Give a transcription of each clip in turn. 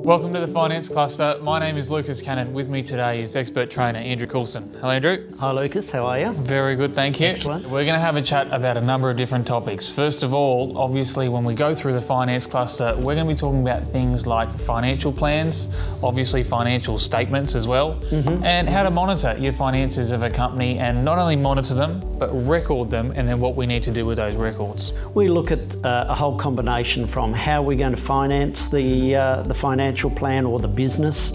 Welcome to the Finance Cluster. My name is Lucas Cannan. With me today is expert trainer Andrew Coulson. Hello, Andrew. Hi, Lucas. How are you? Very good, thank you. Excellent. We're going to have a chat about a number of different topics. First of all, obviously, when we go through the Finance Cluster, we're going to be talking about things like financial plans, obviously financial statements as well, and how to monitor your finances of a company, and not only monitor them, but record them, and then what we need to do with those records. We look at a whole combination from how we're going to finance the financial plan or the business,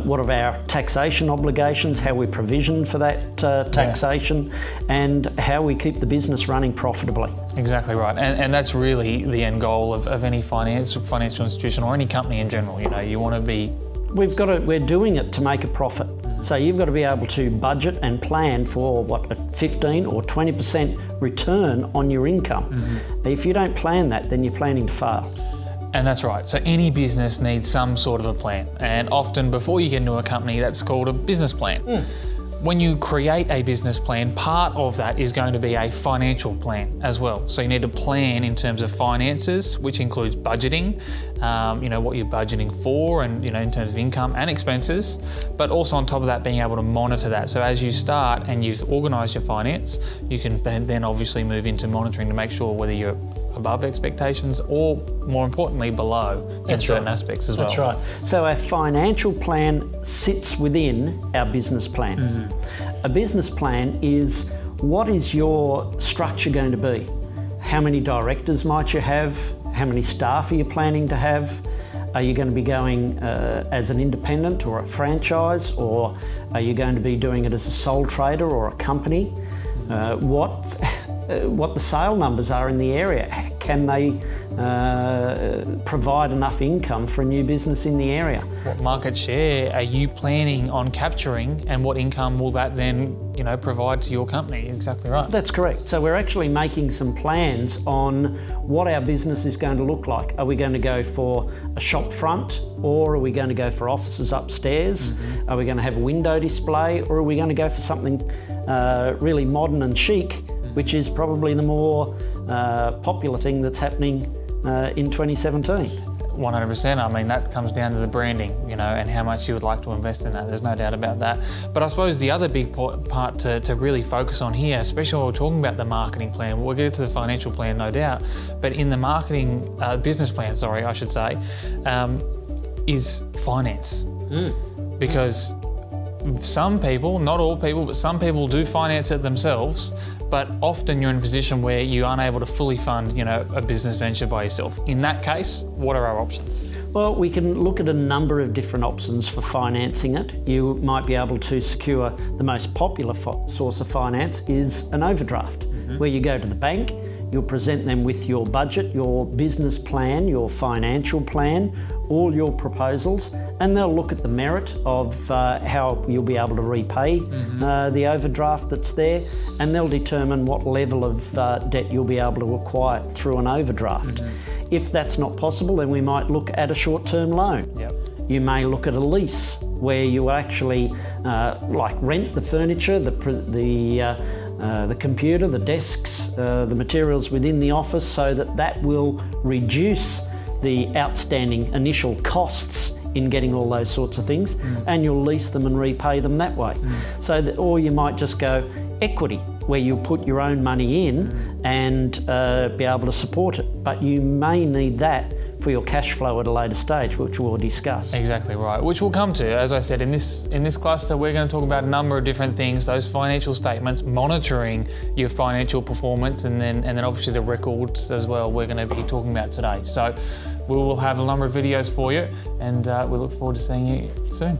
what are our taxation obligations, how we provision for that taxation, and how we keep the business running profitably. Exactly right, and that's really the end goal of any financial institution or any company in general. You know, you want to be... We're doing it to make a profit. So you've got to be able to budget and plan for what, a 15 or 20% return on your income. If you don't plan that, then you're planning to fail. And that's right. So any business needs some sort of a plan. And often before you get into a company, that's called a business plan. When you create a business plan, part of that is going to be a financial plan as well. So you need to plan in terms of finances, which includes budgeting, you know, what you're budgeting for, and, you know, in terms of income and expenses, but also on top of that, being able to monitor that. So as you start and you've organised your finance, you can then obviously move into monitoring to make sure whether you're above expectations or, more importantly, below in certain aspects as well. That's right. So our financial plan sits within our business plan. A business plan is, what is your structure going to be? How many directors might you have? How many staff are you planning to have? Are you going to be going as an independent or a franchise, or are you going to be doing it as a sole trader or a company? What the sale numbers are in the area. Can they provide enough income for a new business in the area? What market share are you planning on capturing, and what income will that then, you know, provide to your company? Exactly right. That's correct. So we're actually making some plans on what our business is going to look like. Are we going to go for a shop front, or are we going to go for offices upstairs? Are we going to have a window display, or are we going to go for something really modern and chic, which is probably the more popular thing that's happening in 2017. 100%. I mean, that comes down to the branding, you know, and how much you would like to invest in that. There's no doubt about that. But I suppose the other big part to really focus on here, especially when we're talking about the marketing plan, we'll get to the financial plan, no doubt, but in the marketing, business plan, sorry, I should say, is finance. Because some people, not all people, but some people do finance it themselves, but often you're in a position where you aren't able to fully fund, you know, a business venture by yourself. In that case, what are our options? Well, we can look at a number of different options for financing it. You might be able to secure, the most popular source of finance is an overdraft, where you go to the bank, you'll present them with your budget, your business plan, your financial plan, all your proposals, and they'll look at the merit of how you'll be able to repay the overdraft that's there, and they'll determine what level of debt you'll be able to acquire through an overdraft. If that's not possible, then we might look at a short-term loan. You may look at a lease where you actually like rent the furniture, the computer, the desks, the materials within the office, so that will reduce the outstanding initial costs in getting all those sorts of things, and you'll lease them and repay them that way. Or you might just go equity, where you put your own money in and be able to support it. But you may need that for your cash flow at a later stage, which we'll discuss. Exactly right, which we'll come to. As I said, in this cluster, we're going to talk about a number of different things, those financial statements, monitoring your financial performance, and then obviously the records as well we're going to be talking about today. So we will have a number of videos for you, and we look forward to seeing you soon.